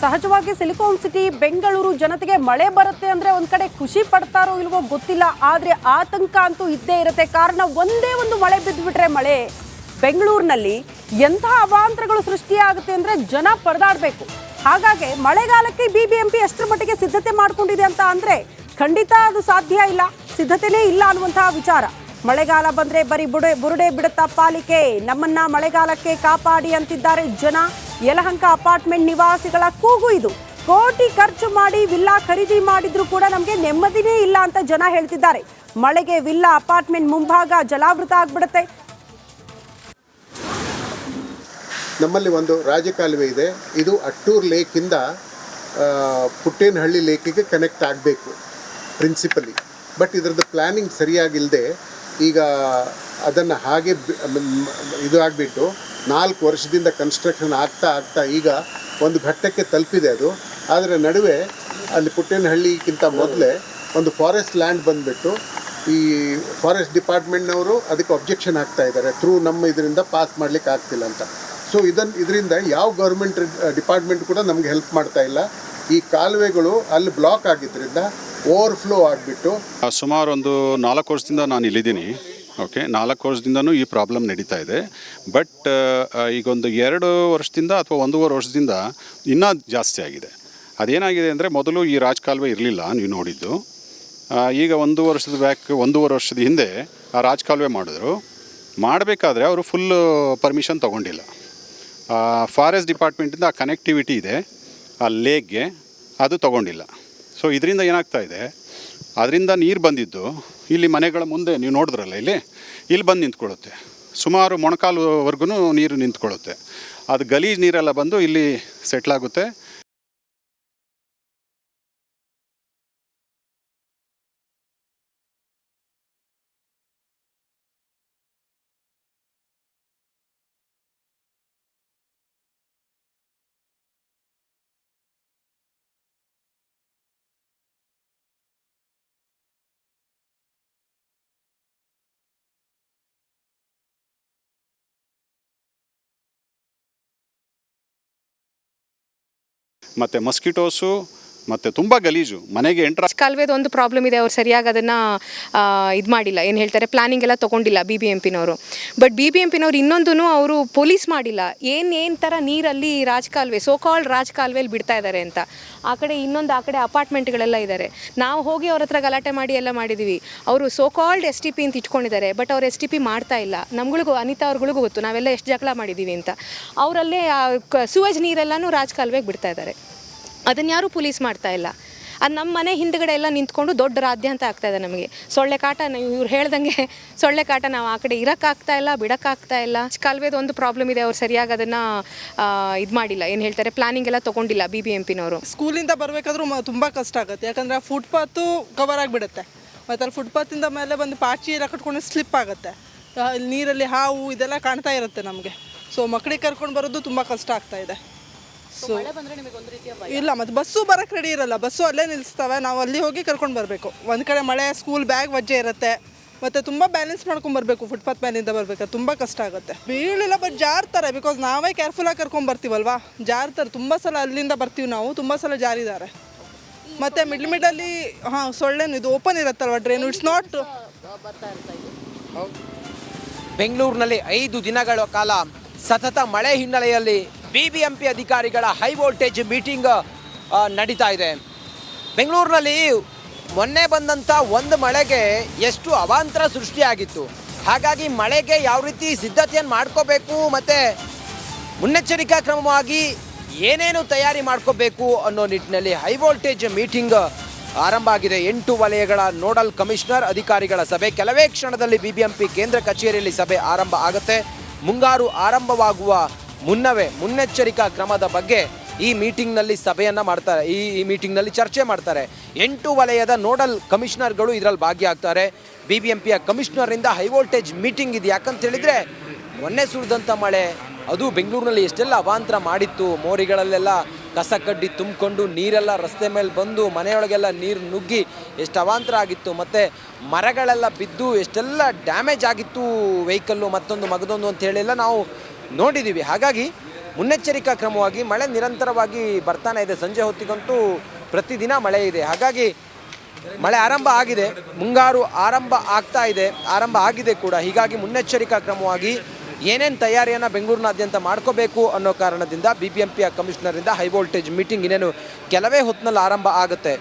ಸಹಜವಾಗಿ silicon city Bengaluru ಜನತೆಗೆ ಮಳೆ ಬರುತ್ತೆ ಅಂದ್ರೆ ಒಂದ್ ಕಡೆ ಖುಷಿ ಪಡ್ತಾರೋ ಇಲ್ವೋ ಗೊತ್ತಿಲ್ಲ, ಆದ್ರೆ ಆತಂಕ ಅಂತೂ ಇದ್ದೇ ಇರುತ್ತೆ. ಕಾರಣ ಒಂದೇ ಒಂದು ಮಳೆ ಬಿದ್ದುಬಿಟ್ರೆ ಮಳೆ ಬೆಂಗಳೂರಿನಲ್ಲಿ ಎಂಥ ಅವಾಂತರಗಳು ಸೃಷ್ಟಿಯಾಗುತ್ತೆ ಅಂದ್ರೆ ಜನ ಪರದಾಡಬೇಕು. ಹಾಗಾಗಿ ಮಳೆಗಾಲಕ್ಕೆ ಬಿಬಿಎಂಪಿ ಎಷ್ಟರ ಮಟ್ಟಿಗೆ ಸಿದ್ಧತೆ ಮಾಡ್ಕೊಂಡಿದೆ ಅಂತ ಅಂದ್ರೆ ಖಂಡಿತ ಅದು ಸಾಧ್ಯ ಇಲ್ಲ, ಸಿದ್ಧತೆನೇ ಇಲ್ಲ ಅನ್ನುವಂತಹ ವಿಚಾರ. ಮಳೆಗಾಲ ಬಂದ್ರೆ ಬರೀ ಬುರುಡೆ ಬಿಡುತ್ತಾ ಪಾಲಿಕೆ, ನಮ್ಮನ್ನ ಮಳೆಗಾಲಕ್ಕೆ ಕಾಪಾಡಿ ಅಂತಿದ್ದಾರೆ ಜನ. ಯಲಹಂಕ ಅಪಾರ್ಟ್ಮೆಂಟ್ ನಿವಾಸಿಗಳ ಕೂಗು ಇದು. ಕೋಟಿ ಖರ್ಚು ಮಾಡಿ ವಿಲ್ಲಾ ಖರೀದಿ ಮಾಡಿದ್ರು ಕೂಡ ನಮಗೆ ನೆಮ್ಮದಿನೇ ಇಲ್ಲ ಅಂತ ಜನ ಹೇಳ್ತಿದ್ದಾರೆ. ಮಳೆಗೆ ವಿಲ್ಲಾ ಅಪಾರ್ಟ್ಮೆಂಟ್ ಮುಂಭಾಗ ಜಲಾವೃತ ಆಗ್ಬಿಡುತ್ತೆ. ನಮ್ಮಲ್ಲಿ ಒಂದು ರಾಜಕಾಲುವೆ ಇದೆ. ಇದು ಅಟ್ಟೂರು ಲೇಕಿಂದ ಪುಟ್ಟೇನಹಳ್ಳಿ ಲೇಕಿಗೆ ಕನೆಕ್ಟ್ ಆಗಬೇಕು ಪ್ರಿನ್ಸಿಪಲಿ. ಬಟ್ ಇದರದ್ದು ಪ್ಲ್ಯಾನಿಂಗ್ ಸರಿಯಾಗಿಲ್ಲದೆ ಈಗ ಅದನ್ನು ಹಾಗೆ ಇದು ಆಗಿಬಿಟ್ಟು 4 ವರ್ಷದಿಂದ ಕನ್ಸ್ಟ್ರಕ್ಷನ್ ಆಗ್ತಾ ಈಗ ಒಂದು ಘಟ್ಟಕ್ಕೆ ತಲುಪಿದೆ ಅದು. ಆದರೆ ನಡುವೆ ಅಲ್ಲಿ ಪುಟ್ಟೇನಹಳ್ಳಿಗಿಂತ ಮೊದಲೇ ಒಂದು ಫಾರೆಸ್ಟ್ ಲ್ಯಾಂಡ್ ಬಂದುಬಿಟ್ಟು ಈ ಫಾರೆಸ್ಟ್ ಡಿಪಾರ್ಟ್ಮೆಂಟ್ನವರು ಅದಕ್ಕೆ ಅಬ್ಜೆಕ್ಷನ್ ಆಗ್ತಾ ಇದ್ದಾರೆ, ಥ್ರೂ ನಮ್ಮ ಇದರಿಂದ ಪಾಸ್ ಮಾಡಲಿಕ್ಕೆ ಆಗ್ತಿಲ್ಲ ಅಂತ. ಸೊ ಇದರಿಂದ ಯಾವ ಗೌರ್ಮೆಂಟ್ ಡಿಪಾರ್ಟ್ಮೆಂಟ್ ಕೂಡ ನಮಗೆ ಹೆಲ್ಪ್ ಮಾಡ್ತಾ ಇಲ್ಲ. ಈ ಕಾಲುವೆಗಳು ಅಲ್ಲಿ ಬ್ಲಾಕ್ ಆಗಿದ್ದರಿಂದ ಓವರ್ಫ್ಲೋ ಆಗಿಬಿಟ್ಟು ಸುಮಾರು ಒಂದು 4 ವರ್ಷದಿಂದ ನಾನು ಇಲ್ಲಿದ್ದೀನಿ. ಓಕೆ, 4 ವರ್ಷದಿಂದನೂ ಈ ಪ್ರಾಬ್ಲಮ್ ನಡೀತಾ ಇದೆ. ಬಟ್ ಈಗ ಒಂದು 2 ವರ್ಷದಿಂದ ಅಥವಾ 1.5 ವರ್ಷದಿಂದ ಇನ್ನೂ ಜಾಸ್ತಿ ಆಗಿದೆ. ಅದೇನಾಗಿದೆ ಅಂದರೆ, ಮೊದಲು ಈ ರಾಜಕಾಲುವೆ ಇರಲಿಲ್ಲ, ನೀವು ನೋಡಿದ್ದು. ಈಗ 1 ವರ್ಷದ ಬ್ಯಾಕ್ 1.5 ವರ್ಷದ ಹಿಂದೆ ಆ ರಾಜಕಾಲುವೆ ಮಾಡಿದ್ರು. ಮಾಡಬೇಕಾದ್ರೆ ಅವರು ಫುಲ್ ಪರ್ಮಿಷನ್ ತೊಗೊಂಡಿಲ್ಲ. ಫಾರೆಸ್ಟ್ ಡಿಪಾರ್ಟ್ಮೆಂಟಿಂದ ಆ ಕನೆಕ್ಟಿವಿಟಿ ಇದೆ ಆ ಲೇಕ್ಗೆ, ಅದು ತೊಗೊಂಡಿಲ್ಲ. ಸೊ ಇದರಿಂದ ಏನಾಗ್ತಾ ಇದೆ, ಅದರಿಂದ ನೀರು ಬಂದಿದ್ದು ಇಲ್ಲಿ ಮನೆಗಳ ಮುಂದೆ ನೀವು ನೋಡಿದ್ರಲ್ಲ, ಇಲ್ಲಿ ಬಂದು ನಿಂತ್ಕೊಳ್ಳುತ್ತೆ. ಸುಮಾರು ಮೊಣಕಾಲುವರೆಗೂ ನೀರು ನಿಂತ್ಕೊಳ್ಳುತ್ತೆ. ಅದು ಗಲೀಜು ನೀರೆಲ್ಲ ಬಂದು ಇಲ್ಲಿ ಸೆಟ್ಲಾಗುತ್ತೆ. ಮತ್ತು ಮಸ್ಕಿಟೋಸು ಮತ್ತು ತುಂಬ ಗಲೀಜು ಮನೆಗೆ ಕಾಲುವೆದು ಒಂದು ಪ್ರಾಬ್ಲಮ್ ಇದೆ. ಅವ್ರು ಸರಿಯಾಗಿ ಅದನ್ನು ಇದು ಮಾಡಿಲ್ಲ, ಏನು ಹೇಳ್ತಾರೆ, ಪ್ಲಾನಿಂಗ್ ಎಲ್ಲ ತೊಗೊಂಡಿಲ್ಲ BBMPನವರು. ಬಟ್ BBMPನವ್ರು ಇನ್ನೊಂದೂ ಅವರು ಪೊಲೀಸ್ ಮಾಡಿಲ್ಲ. ಏನು ಥರ ನೀರಲ್ಲಿ ರಾಜಕಾಲುವೆ, ಸೋಕಾಲ್ಡ್ ರಾಜಕಾಲುವೆಯಲ್ಲಿ ಬಿಡ್ತಾ ಇದ್ದಾರೆ ಅಂತ. ಆ ಕಡೆ ಆ ಕಡೆ ಅಪಾರ್ಟ್ಮೆಂಟ್ಗಳೆಲ್ಲ ಇದ್ದಾರೆ. ನಾವು ಹೋಗಿ ಅವ್ರ ಹತ್ರ ಗಲಾಟೆ ಮಾಡಿ ಎಲ್ಲ ಮಾಡಿದ್ದೀವಿ. ಅವರು ಸೋಕಾಲ್ಡ್ STP ಅಂತ ಇಟ್ಕೊಂಡಿದ್ದಾರೆ, ಬಟ್ ಅವ್ರು STP ಮಾಡ್ತಾ ಇಲ್ಲ. ನಮ್ಗಳಿಗೂ ಅನಿತಾ ಅವ್ರಿಗೂ ಗೊತ್ತು, ನಾವೆಲ್ಲ ಎಷ್ಟು ಜಗಳ ಮಾಡಿದ್ದೀವಿ ಅಂತ. ಅವರಲ್ಲೇ ಸುವೇಜ್ ನೀರೆಲ್ಲನೂ ರಾಜಕಾಲುವೆಗೆ ಬಿಡ್ತಾ ಇದ್ದಾರೆ. ಅದನ್ನು ಯಾರೂ ಪೊಲೀಸ್ ಮಾಡ್ತಾ ಇಲ್ಲ. ಅದು ನಮ್ಮ ಮನೆ ಹಿಂದ್ಗಡೆ ಎಲ್ಲ ನಿಂತ್ಕೊಂಡು ದೊಡ್ಡ ರಾಧ್ಯ ಅಂತ ಆಗ್ತಾಯಿದೆ ನಮಗೆ. ಸೊಳ್ಳೆ ಕಾಟ, ಇವ್ರು ಹೇಳ್ದಂಗೆ ಸೊಳ್ಳೆ ಕಾಟ. ನಾವು ಆ ಕಡೆ ಇರೋಕ್ಕಾಗ್ತಾ ಇಲ್ಲ, ಬಿಡೋಕ್ಕಾಗ್ತಾ ಇಲ್ಲ. ಕಾಲುವೆದು ಒಂದು ಪ್ರಾಬ್ಲಮ್ ಇದೆ. ಅವ್ರು ಸರಿಯಾಗಿ ಅದನ್ನು ಇದು ಮಾಡಿಲ್ಲ, ಏನು ಹೇಳ್ತಾರೆ, ಪ್ಲಾನಿಂಗ್ ಎಲ್ಲ ತೊಗೊಂಡಿಲ್ಲ BBMPನವರು. ಸ್ಕೂಲಿಂದ ಬರಬೇಕಾದ್ರೂ ತುಂಬ ಕಷ್ಟ ಆಗುತ್ತೆ. ಯಾಕಂದರೆ ಫುಟ್ಪಾತು ಕವರ್ ಆಗಿಬಿಡುತ್ತೆ. ಮತ್ತು ಅಲ್ಲಿ ಫುಟ್ಪಾತಿಂದ ಮೇಲೆ ಬಂದು ಪಾಚಿ ಎಲ್ಲ ಕಟ್ಕೊಂಡು ಸ್ಲಿಪ್ ಆಗುತ್ತೆ. ನೀರಲ್ಲಿ ಹಾವು ಇದೆಲ್ಲ ಕಾಣ್ತಾ ಇರುತ್ತೆ ನಮಗೆ. ಸೊ ಮಕ್ಕಳಿಗೆ ಕರ್ಕೊಂಡು ಬರೋದು ತುಂಬ ಕಷ್ಟ ಆಗ್ತಾಯಿದೆ. ಸೊ ಇಲ್ಲ, ಮತ್ತು ಬಸ್ಸು ಬರೋಕ್ಕೆ ರೆಡಿ ಇರಲ್ಲ. ಬಸ್ಸು ಅಲ್ಲೇ ನಿಲ್ಲಿಸ್ತವೆ, ನಾವು ಅಲ್ಲಿ ಹೋಗಿ ಕರ್ಕೊಂಡು ಬರಬೇಕು. ಒಂದು ಕಡೆ ಮಳೆ, ಸ್ಕೂಲ್ ಬ್ಯಾಗ್ ವಜ್ಜೆ ಇರುತ್ತೆ. ಮತ್ತು ತುಂಬ ಬ್ಯಾಲೆನ್ಸ್ ಮಾಡ್ಕೊಂಬರ್ಬೇಕು. ಫುಟ್ಪಾತ್ ಮೇಲಿಂದ ಬರಬೇಕಾದ್ರೆ ತುಂಬ ಕಷ್ಟ ಆಗುತ್ತೆ. ಬೀಳಿಲ್ಲ, ಬಟ್ ಜಾರ್ತಾರೆ. ಬಿಕಾಸ್ ನಾವೇ ಕೇರ್ಫುಲ್ಲಾಗಿ ಕರ್ಕೊಂಬರ್ತೀವಲ್ವಾ, ಜಾರ್ತಾರೆ. ತುಂಬ ಸಲ ಅಲ್ಲಿಂದ ಬರ್ತೀವಿ ನಾವು, ತುಂಬ ಸಲ ಜಾರಿದ್ದಾರೆ. ಮತ್ತು ಮಿಡ್ಲಲ್ಲಿ ಸೊಳ್ಳೆನು ಇದು ಓಪನ್ ಇರುತ್ತಲ್ವ ಡ್ರೈನು, ಇಟ್ಸ್ ನಾಟ್. ಬೆಂಗಳೂರಿನಲ್ಲಿ 5 ದಿನಗಳ ಕಾಲ ಸತತ ಮಳೆ ಹಿನ್ನೆಲೆಯಲ್ಲಿ BBMP ಅಧಿಕಾರಿಗಳ ಹೈ ವೋಲ್ಟೇಜ್ ಮೀಟಿಂಗ್ ನಡೀತಾ ಇದೆ. ಬೆಂಗಳೂರಿನಲ್ಲಿ ಮೊನ್ನೆ ಬಂದಂಥ ಒಂದು ಮಳೆಗೆ ಎಷ್ಟು ಅವಾಂತರ ಸೃಷ್ಟಿಯಾಗಿತ್ತು. ಹಾಗಾಗಿ ಮಳೆಗೆ ಯಾವ ರೀತಿ ಸಿದ್ಧತೆಯನ್ನು ಮಾಡ್ಕೋಬೇಕು ಮತ್ತು ಮುನ್ನೆಚ್ಚರಿಕಾ ಕ್ರಮವಾಗಿ ಏನೇನು ತಯಾರಿ ಮಾಡ್ಕೋಬೇಕು ಅನ್ನೋ ನಿಟ್ಟಿನಲ್ಲಿ ಹೈ ವೋಲ್ಟೇಜ್ ಮೀಟಿಂಗ್ ಆರಂಭ ಆಗಿದೆ. 8 ವಲಯಗಳ ನೋಡಲ್ ಕಮಿಷನರ್ ಅಧಿಕಾರಿಗಳ ಸಭೆ. ಕೆಲವೇ ಕ್ಷಣದಲ್ಲಿ BBMP ಕೇಂದ್ರ ಕಚೇರಿಯಲ್ಲಿ ಸಭೆ ಆರಂಭ ಆಗುತ್ತೆ. ಮುಂಗಾರು ಆರಂಭವಾಗುವ ಮುನ್ನವೇ ಮುನ್ನೆಚ್ಚರಿಕಾ ಕ್ರಮದ ಬಗ್ಗೆ ಈ ಮೀಟಿಂಗ್ನಲ್ಲಿ ಸಭೆಯನ್ನು ಮಾಡ್ತಾರೆ. ಈ ಮೀಟಿಂಗ್ನಲ್ಲಿ ಚರ್ಚೆ ಮಾಡ್ತಾರೆ. 8 ವಲಯದ ನೋಡಲ್ ಕಮಿಷನರ್ಗಳು ಇದರಲ್ಲಿ ಭಾಗಿಯಾಗ್ತಾರೆ. BBMPಯ ಕಮಿಷನರಿಂದ ಹೈ ವೋಲ್ಟೇಜ್ ಮೀಟಿಂಗ್ ಇದೆ. ಯಾಕಂತ ಹೇಳಿದರೆ ಮೊನ್ನೆ ಸುರಿದಂಥ ಮಳೆ ಅದು ಬೆಂಗಳೂರಿನಲ್ಲಿ ಎಷ್ಟೆಲ್ಲ ಅವಾಂತರ ಮಾಡಿತ್ತು. ಮೋರಿಗಳಲ್ಲೆಲ್ಲ ಕಸ ಕಡ್ಡಿ ತುಂಬಿಕೊಂಡು ನೀರೆಲ್ಲ ರಸ್ತೆ ಮೇಲೆ ಬಂದು ಮನೆಯೊಳಗೆಲ್ಲ ನೀರು ನುಗ್ಗಿ ಎಷ್ಟು ಅವಾಂತರ ಆಗಿತ್ತು. ಮತ್ತು ಮರಗಳೆಲ್ಲ ಬಿದ್ದು ಎಷ್ಟೆಲ್ಲ ಡ್ಯಾಮೇಜ್ ಆಗಿತ್ತು ವೆಹಿಕಲ್ಲು, ಮತ್ತೊಂದು ಮಗದೊಂದು ಅಂತ ಹೇಳಿಲ್ಲ ನಾವು ನೋಡಿದ್ದೀವಿ. ಹಾಗಾಗಿ ಮುನ್ನೆಚ್ಚರಿಕಾ ಕ್ರಮವಾಗಿ ಮಳೆ ನಿರಂತರವಾಗಿ ಬರ್ತಾನೆ ಇದೆ. ಸಂಜೆ ಹೊತ್ತಿಗಂತೂ ಪ್ರತಿದಿನ ಮಳೆ ಇದೆ. ಹಾಗಾಗಿ ಮಳೆ ಆರಂಭ ಆಗಿದೆ, ಮುಂಗಾರು ಆರಂಭ ಆಗಿದೆ ಕೂಡ. ಹೀಗಾಗಿ ಮುನ್ನೆಚ್ಚರಿಕಾ ಕ್ರಮವಾಗಿ ಏನೇನು ತಯಾರಿಯನ್ನು ಬೆಂಗಳೂರಿನಾದ್ಯಂತ ಮಾಡ್ಕೋಬೇಕು ಅನ್ನೋ ಕಾರಣದಿಂದ BBMP ಕಮಿಷನರಿಂದ ಹೈ ವೋಲ್ಟೇಜ್ ಮೀಟಿಂಗ್ ಇನ್ನೇನು ಕೆಲವೇ ಹೊತ್ತಿನಲ್ಲಿ ಆರಂಭ ಆಗುತ್ತೆ.